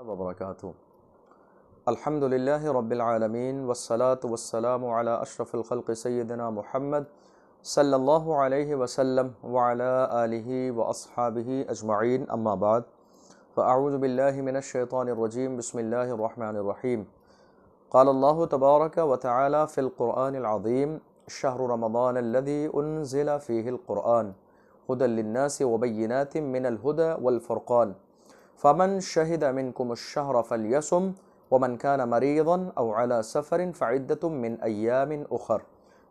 वबरकातुहू। अल्हम्दुलिल्लाहि रब्बिल आलमीन वस्सलातु वस्सलामु अला अशरफिल खल्क़ि सय्यिदिना मुहम्मद सल्लल्लाहु अलैहि वसल्लम व अला आलिहि व अस्हाबिहि अजमईन, अम्मा बाद फ़अऊज़ु बिल्लाहि मिनश शैतानिर रजीम, बिस्मिल्लाहिर रहमानिर रहीम। क़ालल्लाहु तबारक व तआला फ़िल क़ुरआनिल अज़ीम, शहरु रमज़ानल्लज़ी उन्ज़िला फ़ीहिल क़ुरआन हुदल लिन्नासि व बय्यिनातिम मिनल हुदा वल फ़ुरक़ान फ़मन शहिद मिनकुमुश्शहर फ़लयसुम वमन कान मरीज़न औ अला सफ़रिन फ़इद्दतुम मिन अय्यामिन उख़र।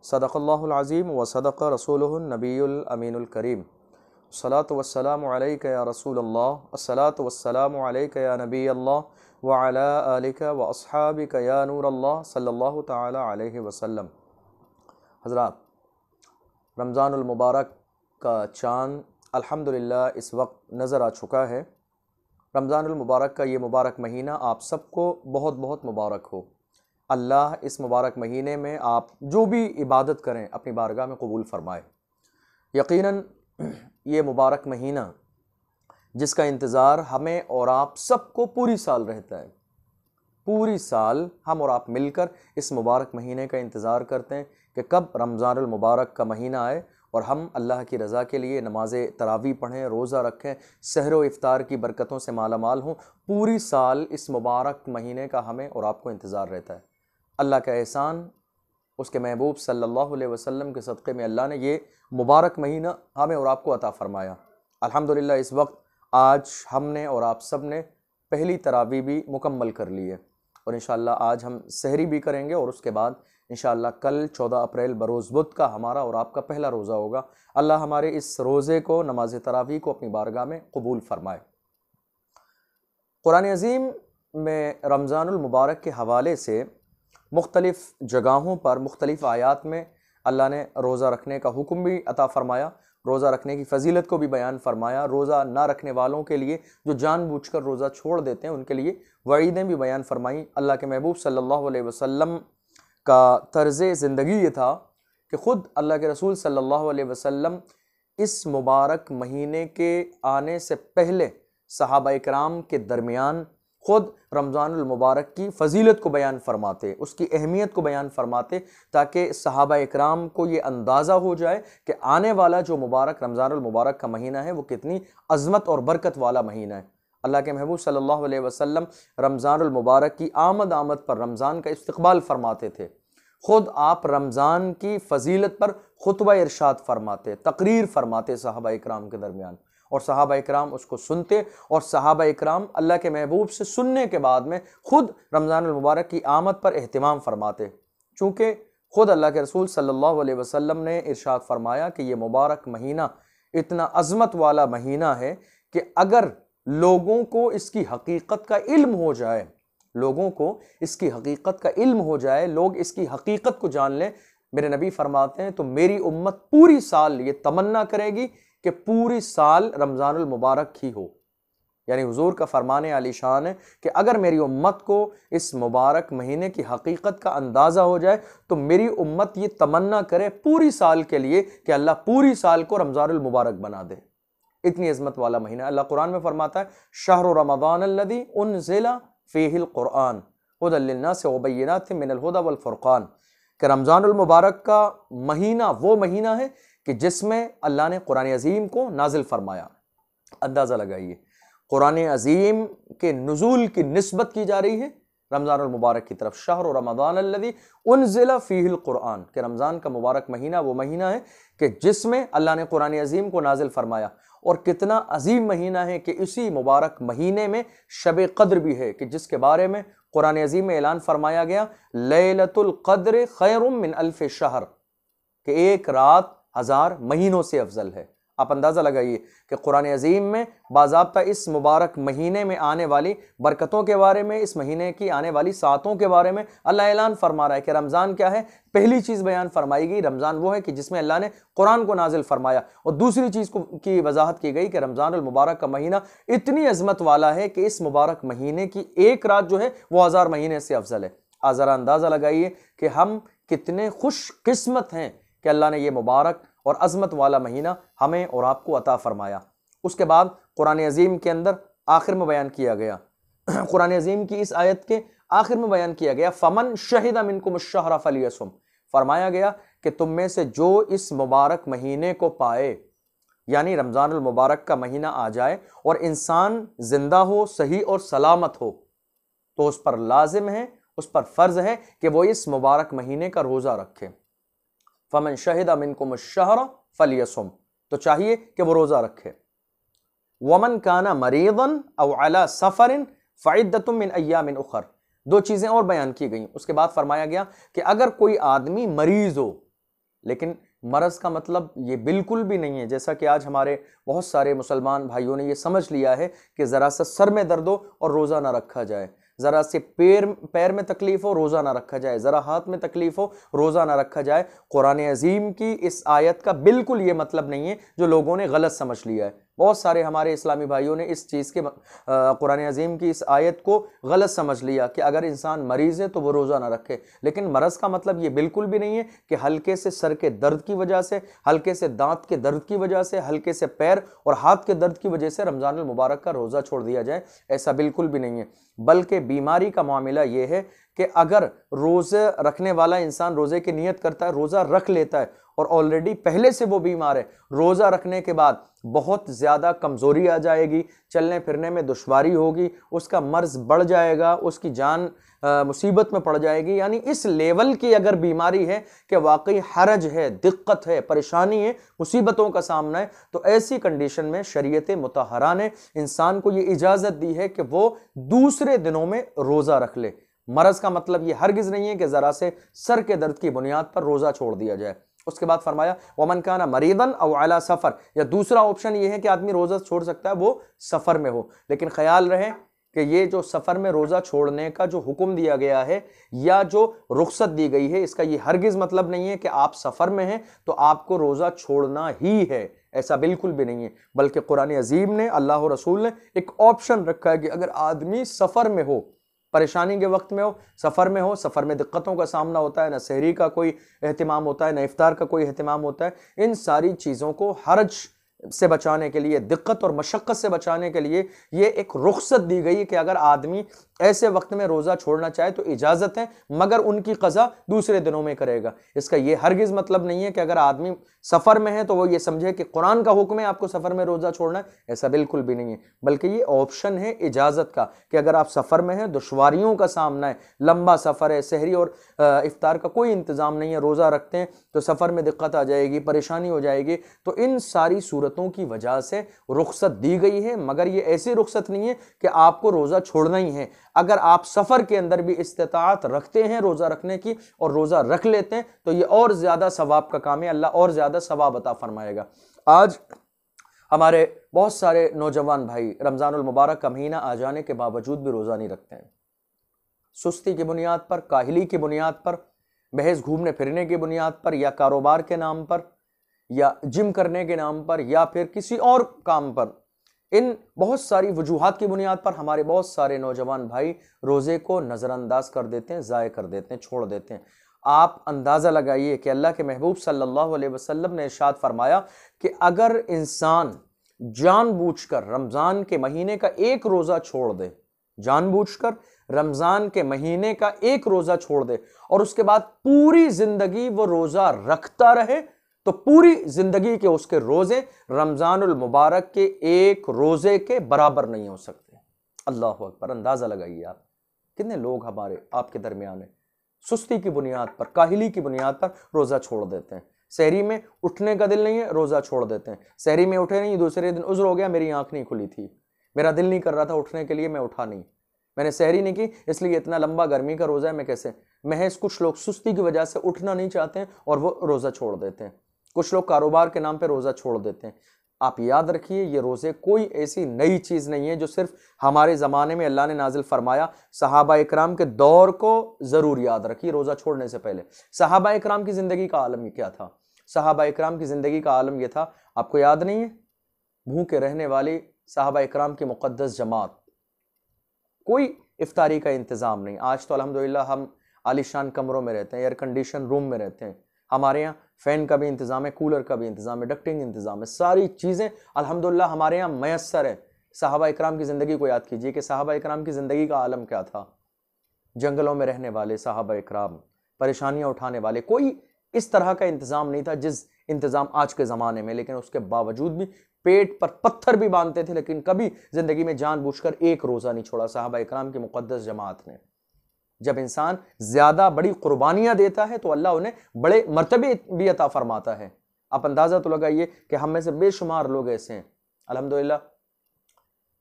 सदक़ल्लाहुल अज़ीम व सदक़ रसूलुहुन नबियुल अमीनुल करीम। अस्सलातु वस्सलामु अलैका या रसूलल्लाह, अस्सलातु वस्सलामु अलैका या नबियल्लाह व अला आलिका व अस्हाबिका या नूरल्लाह सल्लल्लाहु तआला अलैहि वसल्लम। हज़रात, रमज़ानुल मुबारक का चाँद अल्हम्दुलिल्लाह इस वक्त नज़र आ चुका है। रमज़ानुल मुबारक का ये मुबारक महीना आप सबको बहुत बहुत मुबारक हो। अल्लाह इस मुबारक महीने में आप जो भी इबादत करें अपनी बारगाह में कबूल फ़रमाए। यकीनन ये मुबारक महीना जिसका इंतज़ार हमें और आप सबको पूरी साल रहता है। पूरी साल हम और आप मिलकर इस मुबारक महीने का इंतज़ार करते हैं कि कब रमज़ानुल मुबारक का महीना आए और हम अल्लाह की रज़ा के लिए नमाज़ तरावी पढ़ें, रोज़ा रखें, सहर व इफ़्तार की बरकतों से माला माल हों। पूरी साल इस मुबारक महीने का हमें और आपको इंतज़ार रहता है। अल्लाह का एहसान, उसके महबूब सल्लल्लाहु अलैहि वसल्लम के सदक़े में अल्लाह ने ये मुबारक महीना हमें और आपको अता फ़रमाया। अल्हम्दुलिल्लाह इस वक्त आज हमने और आप सब ने पहली तरावी भी मुकम्मल कर ली है और इंशाअल्लाह आज हम सहरी भी करेंगे और उसके बाद इंशाअल्लाह कल 14 अप्रैल बरोज़ बुध का हमारा और आपका पहला रोज़ा होगा। अल्लाह हमारे इस रोज़े को, नमाज तरावी को अपनी बारगाह में कबूल फ़रमाए। कुरान अज़ीम में रमज़ानुल मुबारक के हवाले से मुख्तलिफ़ जगहों पर मुख्तलिफ़ आयात में अल्लाह ने रोज़ा रखने का हुक्म भी अता फ़रमाया, रोज़ा रखने की फ़जीलत को भी बयान फ़रमाया। रोज़ा ना रखने वालों के लिए, जो जानबूझकर रोज़ा छोड़ देते हैं, उनके लिए वईदें भी बयान फ़रमाई। अल्लाह के महबूब सल्लल्लाहु अलैहि वसल्लम का तर्ज़ ज़िंदगी ये था कि ख़ुद अल्लाह के रसूल सल्लल्लाहु अलैहि वसल्लम इस मुबारक महीने के आने से पहले सहाबा इकराम के दरमियान ख़ुद रमज़ानुल मुबारक की फ़जीलत को बयान फ़रमाते, उसकी अहमियत को बयान फ़रमाते, ताकि सहाबा इकराम को ये अंदाज़ा हो जाए कि आने वाला जो मुबारक रमज़ानुल मुबारक का महीना है वो कितनी अज़मत और बरकत वाला महीना है। अल्लाह के महबूब सल्लल्लाहु अलैहि वसल्लम रमज़ानुल मुबारक की आमद पर रमज़ान का इस्तक़बाल फ़रमाते थे। ख़ुद आप रमज़ान की फ़जीलत पर खुतबा इरशाद फ़रमाते, तकरीर फ़रमाते सहाबा इकराम के दरमियान, और सहाबा इकराम उसको सुनते और सहाबा इकराम अल्लाह के महबूब से सुनने के बाद में ख़ुद रमज़ानुल मुबारक की आमद पर एहतिमाम फ़रमाते। चूँकि ख़ुद अल्लाह के रसूल सल्लल्लाहु अलैहि वसल्लम ने इरशाद फ़रमाया कि ये मुबारक महीना इतना अज़मत वाला महीना है कि अगर लोगों को इसकी हकीकत का इल्म हो जाए, लोगों को इसकी हकीकत का इल्म हो जाए, लोग इसकी हकीकत को जान लें, मेरे नबी फरमाते हैं, तो मेरी उम्मत पूरी साल ये तमन्ना करेगी कि पूरी साल रमज़ानुल मुबारक ही हो। यानी हुजूर का फरमाने आलीशान है कि अगर मेरी उम्मत को इस मुबारक महीने की हकीकत का अंदाज़ा हो जाए तो मेरी उम्मत ये तमन्ना करे पूरी साल के लिए कि अल्लाह पूरी साल को रमज़ानुल मुबारक बना दे। इतनी अज़मत वाला महीना। अल्लाह कुरान में फरमाता है, शहरु रमज़ानल्लज़ी उन्ज़िला फ़ीहिल क़ुरआन हुदल लिन्नासि व बय्यिनातिम मिनल हुदा वल फ़ुरक़ान, कि रमज़ानुल मुबारक का महीना वो महीना है कि जिसमें अल्लाह ने कुरान अज़ीम को नाजिल फरमाया। अंदाज़ा लगाइए, कुरान अज़ीम के नुज़ूल की निस्बत की जा रही है रमज़ानुल मुबारक की तरफ। शहरु रमज़ानल्लज़ी उन्ज़िला फ़ीहिल क़ुरआन, कि रमज़ान का मुबारक महीना वो महीना है कि जिसमें अल्लाह ने कुरान अज़ीम को नाजिल फरमाया। और कितना अजीम महीना है कि इसी मुबारक महीने में शब क़द्र भी है, कि जिसके बारे में कुरान अज़ीम में ऐलान फरमाया गया, लैलतुल क़द्र खैरुम मिन अल्फ़ शहर, कि एक रात 1000 महीनों से अफजल है। आप अंदाज़ा लगाइए कि कुरान अज़ीम में बाज़ाब्ता इस मुबारक महीने में आने वाली बरकतों के बारे में, इस महीने की आने वाली सातों के बारे में अल्लाह ऐलान फरमा रहा है कि रमज़ान क्या है। पहली चीज़ बयान फरमाई गई, रमज़ान वो है कि जिसमें अल्लाह ने कुरान को नाजिल फरमाया, और दूसरी चीज़ की वजाहत की गई कि रमज़ानुल मुबारक का महीना इतनी अज़मत वाला है कि इस मुबारक महीने की एक रात जो है वो 1000 महीने से अफजल है। आप ज़रा अंदाज़ा लगाइए कि हम कितने खुशकिस्मत हैं कि अल्लाह ने ये मुबारक और अज़मत वाला महीना हमें और आपको अता फ़रमाया। उसके बाद कुरान अज़ीम के अंदर आखिर में बयान किया गया कुरान अजीम की इस आयत के आखिर में बयान किया गया, फमन शहिदा मिनकुम अश-शहरा फलियसुम, फरमाया गया कि तुम में से जो इस मुबारक महीने को पाए, यानी रमजानुल मुबारक का महीना आ जाए और इंसान जिंदा हो, सही और सलामत हो, तो उस पर लाजिम है, उस पर फर्ज है कि वो इस मुबारक महीने का रोजा रखे। फमन शहिदा मिनकुम अश-शहरा फलियसुम, तो चाहिए कि वो रोजा रखे। वमन काना मरीदन औ अला सफरिन फ़इद्दतुम मिन अय्यामिन उखर, दो चीजें और बयान की गई। उसके बाद फरमाया गया कि अगर कोई आदमी मरीज हो, लेकिन मरज का मतलब ये बिल्कुल भी नहीं है जैसा कि आज हमारे बहुत सारे मुसलमान भाइयों ने ये समझ लिया है कि जरा सा सर में दर्द हो और रोजा ना रखा जाए, जरा से पैर में तकलीफ हो रोजा ना रखा जाए, जरा हाथ में तकलीफ हो रोजा ना रखा जाए। कुरान अजीम की इस आयत का बिल्कुल ये मतलब नहीं है जो लोगों ने गलत समझ लिया है। बहुत सारे हमारे इस्लामी भाइयों ने इस चीज़ के कुरान अजीम की इस आयत को गलत समझ लिया कि अगर इंसान मरीज है तो वो रोज़ा ना रखे, लेकिन मरज़ का मतलब ये बिल्कुल भी नहीं है कि हल्के से सर के दर्द की वजह से, हल्के से दांत के दर्द की वजह से, हल्के से पैर और हाथ के दर्द की वजह से रमज़ानुल मुबारक का रोज़ा छोड़ दिया जाए, ऐसा बिल्कुल भी नहीं है। बल्कि बीमारी का मामला ये है कि अगर रोज़े रखने वाला इंसान रोज़े की नियत करता है, रोज़ा रख लेता है और ऑलरेडी पहले से वो बीमार है, रोज़ा रखने के बाद बहुत ज़्यादा कमज़ोरी आ जाएगी, चलने फिरने में दुश्वारी होगी, उसका मर्ज बढ़ जाएगा, उसकी जान मुसीबत में पड़ जाएगी, यानी इस लेवल की अगर बीमारी है कि वाकई हरज है, दिक्कत है, परेशानी है, मुसीबतों का सामना है, तो ऐसी कंडीशन में शरीयत मुतहरा ने इंसान को ये इजाज़त दी है कि वो दूसरे दिनों में रोज़ा रख ले। मरज़ का मतलब ये हरगिज़ नहीं है कि ज़रा से सर के दर्द की बुनियाद पर रोज़ा छोड़ दिया जाए। उसके बाद फरमाया वमन काना मरीदन औ अला सफ़र, या दूसरा ऑप्शन ये है कि आदमी रोज़ा छोड़ सकता है वो सफ़र में हो, लेकिन ख्याल रहे कि ये जो सफ़र में रोज़ा छोड़ने का जो हुक्म दिया गया है या जो रुख्सत दी गई है, इसका ये हरगिज़ मतलब नहीं है कि आप सफ़र में हैं तो आपको रोज़ा छोड़ना ही है, ऐसा बिल्कुल भी नहीं है। बल्कि कुरान अजीम ने, अल्लाह और रसूल ने एक ऑप्शन रखा है कि अगर आदमी सफ़र में हो, परेशानी के वक्त में हो, सफ़र में हो, सफ़र में दिक्कतों का सामना होता है, ना सहरी का कोई एहतिमाम होता है, ना इफ्तार का कोई एहतिमाम होता है, इन सारी चीज़ों को हरज से बचाने के लिए, दिक्कत और मशक्क़त से बचाने के लिए ये एक रुख्सत दी गई कि अगर आदमी ऐसे वक्त में रोज़ा छोड़ना चाहे तो इजाज़त है, मगर उनकी क़ज़ा दूसरे दिनों में करेगा। इसका ये हरगिज़ मतलब नहीं है कि अगर आदमी सफ़र में है तो वो ये समझे कि कुरान का हुक्म है आपको सफ़र में रोज़ा छोड़ना है, ऐसा बिल्कुल भी नहीं है। बल्कि ये ऑप्शन है इजाज़त का कि अगर आप सफ़र में हैं, दुश्वारियों का सामना है, लंबा सफ़र है, सहरी और इफ्तार का कोई इंतज़ाम नहीं है, रोज़ा रखते हैं तो सफ़र में दिक्कत आ जाएगी, परेशानी हो जाएगी, तो इन सारी सूरतों की वजह से रुख्सत दी गई है। मगर ये ऐसी रुख्सत नहीं है कि आपको रोज़ा छोड़ना ही है। अगर आप सफ़र के अंदर भी इस्तिताअत रखते हैं रोज़ा रखने की और रोज़ा रख लेते हैं तो ये और ज़्यादा सवाब का काम है, अल्लाह और ज़्यादा सवाब अता फरमाएगा। आज हमारे बहुत सारे नौजवान भाई रमज़ानुल मुबारक का महीना आ जाने के बावजूद भी रोज़ा नहीं रखते हैं। सुस्ती की बुनियाद पर, काहिली की बुनियाद पर, महज घूमने फिरने की बुनियाद पर, या कारोबार के नाम पर, या जिम करने के नाम पर, या फिर किसी और काम पर, इन बहुत सारी वजूहात की बुनियाद पर हमारे बहुत सारे नौजवान भाई रोज़े को नज़रअंदाज कर देते हैं, ज़ाय कर देते हैं, छोड़ देते हैं। आप अंदाज़ा लगाइए कि अल्लाह के महबूब सल्लल्लाहु अलैहि वसल्लम ने इरशाद फरमाया कि अगर इंसान जानबूझकर रमज़ान के महीने का एक रोज़ा छोड़ दे, जानबूझकर रमज़ान के महीने का एक रोज़ा छोड़ दे और उसके बाद पूरी ज़िंदगी वो रोज़ा रखता रहे, तो पूरी जिंदगी के उसके रोजे रमजानुल मुबारक के एक रोजे के बराबर नहीं हो सकते। अल्लाह अकबर। अंदाजा लगाइए आप कितने लोग हमारे आपके दरमियान है सुस्ती की बुनियाद पर, काहिली की बुनियाद पर रोजा छोड़ देते हैं। सहरी में उठने का दिल नहीं है, रोजा छोड़ देते हैं। सहरी में उठे नहीं, दूसरे दिन उज़्र हो गया, मेरी आंख नहीं खुली थी, मेरा दिल नहीं कर रहा था उठने के लिए, मैं उठा नहीं, मैंने सहरी नहीं की, इसलिए इतना लंबा गर्मी का रोजा है, मैं कैसे। महज कुछ लोग सुस्ती की वजह से उठना नहीं चाहते हैं और वो रोजा छोड़ देते हैं। कुछ लोग कारोबार के नाम पे रोज़ा छोड़ देते हैं। आप याद रखिए ये रोज़े कोई ऐसी नई चीज़ नहीं है जो सिर्फ हमारे ज़माने में अल्लाह ने नाजिल फरमाया। सहाबा इकराम के दौर को ज़रूर याद रखिए। रोज़ा छोड़ने से पहले सहाबा इकराम की ज़िंदगी का आलम ये क्या था? सहाबा इकराम की ज़िंदगी का आलम ये था, आपको याद नहीं है? भूखे रहने वाली सहाबा इकराम की मुक़द्दस जमात, कोई इफ्तारी का इंतज़ाम नहीं। आज तो अल्हम्दुलिल्लाह हम आलीशान कमरों में रहते हैं, एयर कंडीशन रूम में रहते हैं, हमारे यहाँ फ़ैन का भी इंतज़ाम है, कूलर का भी इंतज़ाम है, डक्टिंग इंतज़ाम है, सारी चीज़ें अल्हम्दुलिल्लाह हमारे यहाँ मैसर है। सहाबा इकराम की ज़िंदगी को याद कीजिए कि सहाबा इकराम की ज़िंदगी का आलम क्या था। जंगलों में रहने वाले सहाबा इकराम, परेशानियां उठाने वाले, कोई इस तरह का इंतज़ाम नहीं था जिस इंतज़ाम आज के ज़माने में, लेकिन उसके बावजूद भी पेट पर पत्थर भी बांधते थे, लेकिन कभी ज़िंदगी में जानबूझकर एक रोज़ा नहीं छोड़ा सहाबा इकराम की मुक़द्दस जमात ने। जब इंसान ज़्यादा बड़ी कुर्बानियां देता है तो अल्लाह उन्हें बड़े मर्तबे भी अता फरमाता है। आप अंदाज़ा तो लगाइए कि हम में से बेशुमार लोग ऐसे हैं, अल्हम्दुलिल्लाह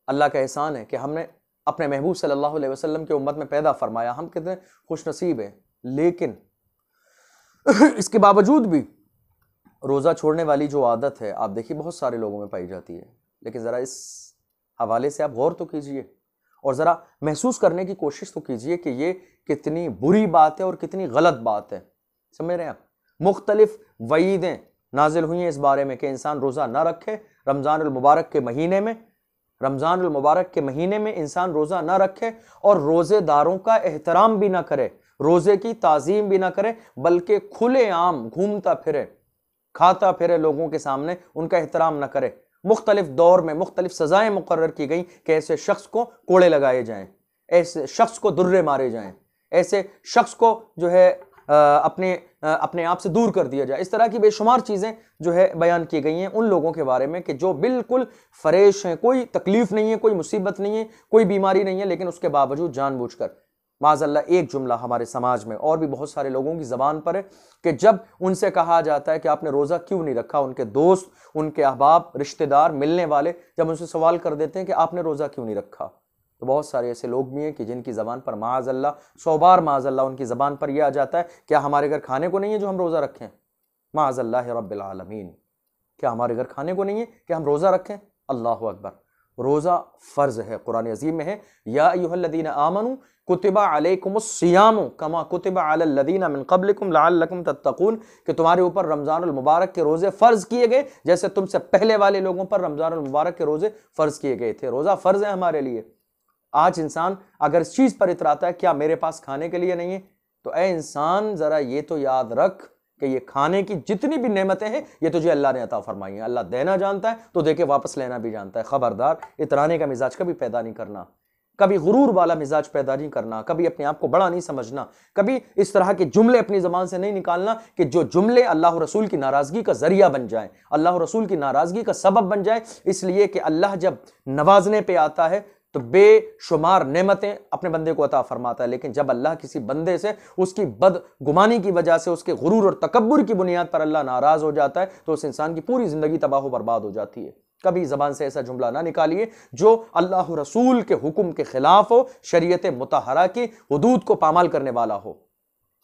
अल्लाह का एहसान है कि हमने अपने महबूब सल्लल्लाहु अलैहि वसल्लम की उम्मत में पैदा फरमाया, हम कितने खुशनसीब हैं। लेकिन इसके बावजूद भी रोज़ा छोड़ने वाली जो आदत है आप देखिए बहुत सारे लोगों में पाई जाती है। लेकिन ज़रा इस हवाले से आप गौर तो कीजिए और ज़रा महसूस करने की कोशिश तो कीजिए कि ये कितनी बुरी बात है और कितनी गलत बात है। समझ रहे हैं आप? मुख्तलिफ वईदें नाजिल हुई हैं इस बारे में कि इंसान रोज़ा ना रखे रमज़ानुल मुबारक के महीने में, रमज़ानुल मुबारक के महीने में इंसान रोज़ा ना रखे और रोज़ेदारों का एहतराम भी ना करे, रोज़े की ताज़ीम भी ना करे, बल्कि खुलेआम घूमता फिरे, खाता फिरे, लोगों के सामने उनका एहतराम ना करे। मुख्तलिफ दौर में मुख्तलिफ सजाएं मुकर्रर की गई कि ऐसे शख्स को कोड़े लगाए जाएं, ऐसे शख्स को दुर्रे मारे जाएं, ऐसे शख्स को जो है अपने आप से दूर कर दिया जाए। इस तरह की बेशुमार चीज़ें जो है बयान की गई हैं उन लोगों के बारे में कि जो बिल्कुल फ्रेश हैं, कोई तकलीफ नहीं है, कोई मुसीबत नहीं है, कोई बीमारी नहीं है, लेकिन उसके बावजूद जानबूझकर माज़अल्लाह एक जुमला हमारे समाज में और भी बहुत सारे लोगों की ज़बान पर है कि जब उनसे कहा जाता है कि आपने रोज़ा क्यों नहीं रखा, उनके दोस्त, उनके अहबाब, रिश्तेदार, मिलने वाले जब उनसे सवाल कर देते हैं कि आपने रोज़ा क्यों नहीं रखा, तो बहुत सारे ऐसे लोग भी हैं कि जिनकी ज़बान पर माज़अल्लाह 100 बार माज़अल्लाह उनकी ज़बान पर यह आ जाता है क्या हमारे घर खाने को नहीं है जो हम रोज़ा रखें। माज़अल्लाह रब्बिल आलमीन, क्या हमारे घर खाने को नहीं है कि हम रोज़ा रखें? अल्लाहु अकबर। रोज़ा फ़र्ज़ है, कुरान अज़ीम में है या अय्युहल्लज़ीना आमनू कुतिबा अलैकुमुस्सियामु कमा कुतिबा अलल्लज़ीना मिन क़ब्लिकुम लअल्लकुम तत्तक़ून, कि तुम्हारे ऊपर रमज़ानुल मुबारक के रोज़े फ़र्ज़ किए गए जैसे तुमसे पहले वाले लोगों पर रमज़ानुल मुबारक के रोज़े फ़र्ज़ किए गए थे। रोज़ा फ़र्ज़ है हमारे लिए। आज इंसान अगर इस चीज़ पर इतराता है क्या मेरे पास खाने के लिए नहीं है, तो ए इंसान ज़रा ये तो याद रख कि ये खाने की जितनी भी नेमतें हैं ये तुझे अल्लाह ने अता फरमाई हैं। अल्लाह देना जानता है तो देके वापस लेना भी जानता है। खबरदार इतराने का मिजाज कभी पैदा नहीं करना, कभी गुरूर वाला मिजाज पैदा नहीं करना, कभी अपने आप को बड़ा नहीं समझना, कभी इस तरह के जुमले अपनी ज़बान से नहीं निकालना कि जो जुमले अल्लाह रसूल की नाराज़गी का ज़रिया बन जाए, अल्लाह रसूल की नाराज़गी का सबब बन जाए। इसलिए कि अल्लाह जब नवाजने पे आता है तो बेशुमार नेमतें अपने बंदे को अता फरमाता है, लेकिन जब अल्लाह किसी बंदे से उसकी बदगुमानी की वजह से, उसके गुरूर और तकब्बुर की बुनियाद पर अल्लाह नाराज़ हो जाता है तो उस इंसान की पूरी ज़िंदगी तबाह बर्बाद हो जाती है। कभी ज़बान से ऐसा जुमला ना निकालिए जो अल्लाह रसूल के हुक्म के खिलाफ हो, शरीयत मुतहरा की हुदूद को पामाल करने वाला हो।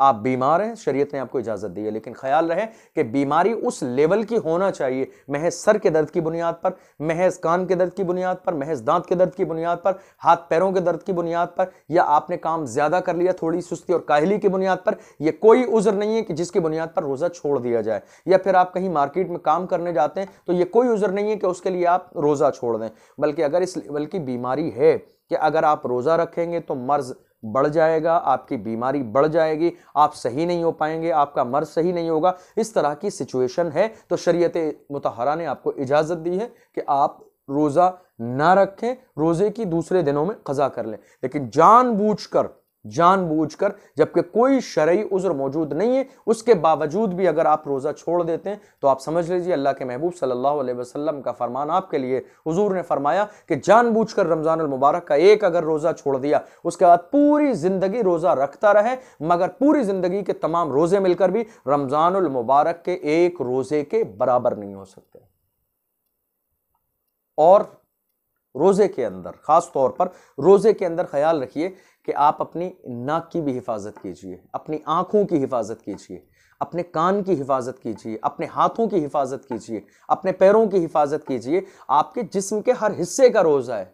आप बीमार हैं, शरीयत ने आपको इजाज़त दी है, लेकिन ख्याल रहे कि बीमारी उस लेवल की होना चाहिए, महज सर के दर्द की बुनियाद पर, महज कान के दर्द की बुनियाद पर, महज दांत के दर्द की बुनियाद पर, हाथ पैरों के दर्द की बुनियाद पर, या आपने काम ज़्यादा कर लिया थोड़ी सुस्ती और काहली की बुनियाद पर। यह कोई उज़्र नहीं है कि जिसकी बुनियाद पर रोज़ा छोड़ दिया जाए। या फिर आप कहीं मार्केट में काम करने जाते हैं तो यह कोई उज़्र नहीं है कि उसके लिए आप रोज़ा छोड़ दें, बल्कि अगर इस लेवल की बीमारी है कि अगर आप रोज़ा रखेंगे तो मर्ज़ बढ़ जाएगा, आपकी बीमारी बढ़ जाएगी, आप सही नहीं हो पाएंगे, आपका मर्ज सही नहीं होगा, इस तरह की सिचुएशन है, तो शरीयत मुतहरा ने आपको इजाज़त दी है कि आप रोज़ा ना रखें, रोज़े की दूसरे दिनों में क़ज़ा कर लें। लेकिन जानबूझकर जबकि कोई शरई उज़्र मौजूद नहीं है उसके बावजूद भी अगर आप रोज़ा छोड़ देते हैं तो आप समझ लीजिए अल्लाह के महबूब सल्लल्लाहु अलैहि वसल्लम का फरमान आपके लिए, हुजूर ने फरमाया कि जानबूझकर रमज़ानुल मुबारक का एक अगर रोज़ा छोड़ दिया उसके बाद पूरी ज़िंदगी रोज़ा रखता रहे, मगर पूरी ज़िंदगी के तमाम रोज़े मिलकर भी रमज़ानुल मुबारक के एक रोज़े के बराबर नहीं हो सकते। और रोज़े के अंदर, ख़ास तौर पर रोज़े के अंदर ख्याल रखिए कि आप अपनी नाक की भी हिफाजत कीजिए, अपनी आँखों की हिफाजत कीजिए, अपने कान की हिफाजत कीजिए, अपने हाथों की हिफाजत कीजिए, अपने पैरों की हिफाजत कीजिए। आपके जिस्म के हर हिस्से का रोज़ा है।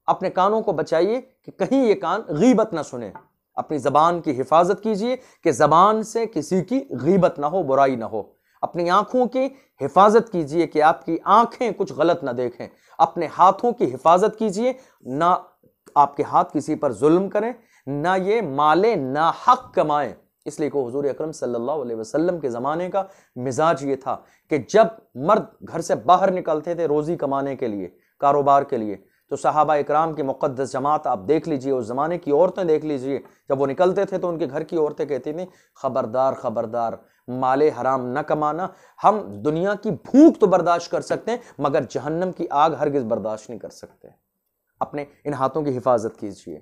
अपने कानों को बचाइए कि कहीं ये कान गीबत ना सुने। अपनी ज़बान की हिफाजत कीजिए कि ज़बान से किसी की गीबत ना हो, बुराई ना हो। अपनी आँखों की हिफाजत कीजिए कि आपकी आँखें कुछ गलत ना देखें। अपने हाथों की हिफाजत कीजिए, ना आपके हाथ किसी पर जुल्म करें, ना ये माले ना हक कमाएं। इसलिए को हुजूर अकरम सल्लल्लाहु अलैहि वसल्लम के ज़माने का मिजाज ये था कि जब मर्द घर से बाहर निकलते थे रोज़ी कमाने के लिए, कारोबार के लिए, तो सहाबा इकराम की मुक़द्दस जमात आप देख लीजिए, उस ज़माने की औरतें देख लीजिए, जब वो निकलते थे तो उनके घर की औरतें कहती थी, खबरदार खबरदार, माले हराम न कमाना। हम दुनिया की भूख तो बर्दाश्त कर सकते हैं मगर जहन्नम की आग हरगिज़ बर्दाश्त नहीं कर सकते। अपने इन हाथों की हिफाजत कीजिए,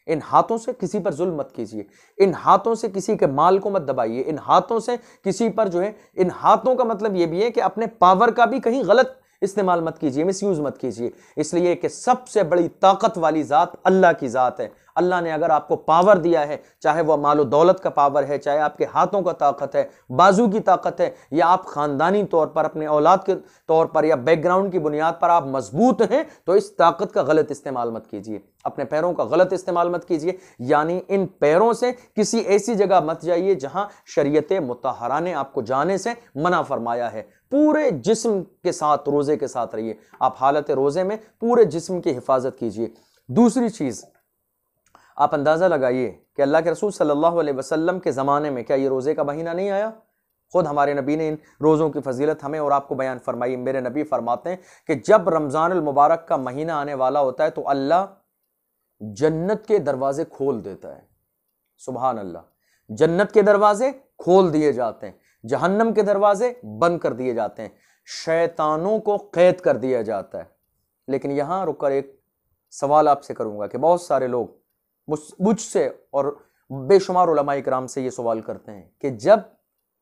इन हाथों से किसी पर जुल्म मत कीजिए, इन हाथों से किसी के माल को मत दबाइए, इन हाथों से किसी पर जो है, इन हाथों का मतलब यह भी है कि अपने पावर का भी कहीं गलत इस्तेमाल मत कीजिए, मिसयूज मत कीजिए। इसलिए कि सबसे बड़ी ताकत वाली जात अल्लाह की जात है। अल्लाह ने अगर आपको पावर दिया है, चाहे वह मालो दौलत का पावर है, चाहे आपके हाथों का ताकत है, बाजू की ताकत है, या आप खानदानी तौर पर अपने औलाद के तौर पर या बैकग्राउंड की बुनियाद पर आप मजबूत हैं, तो इस ताकत का गलत इस्तेमाल मत कीजिए, अपने पैरों का गलत इस्तेमाल मत कीजिए। यानी इन पैरों से किसी ऐसी जगह मत जाइए जहां शरीयत मुतहरा ने आपको जाने से मना फरमाया है। पूरे जिस्म के साथ, रोजे के साथ रहिए। आप हालत रोजे में पूरे जिस्म की हिफाजत कीजिए। दूसरी चीज, आप अंदाजा लगाइए कि अल्लाह के रसूल सल्लल्लाहु अलैहि वसल्लम के ज़माने में क्या ये रोज़े का महीना नहीं आया? खुद हमारे नबी ने इन रोज़ों की फजीलत हमें और आपको बयान फरमाई। मेरे नबी फरमाते हैं कि जब रमज़ान अल मुबारक का महीना आने वाला होता है तो अल्लाह जन्नत के दरवाजे खोल देता है। सुभान अल्लाह, जन्नत के दरवाजे खोल दिए जाते हैं, जहन्नम के दरवाजे बंद कर दिए जाते हैं, शैतानों को कैद कर दिया जाता है। लेकिन यहां रुककर एक सवाल आपसे करूंगा कि बहुत सारे लोग मुझसे और बेशुमार उलमा इकराम से ये सवाल करते हैं कि जब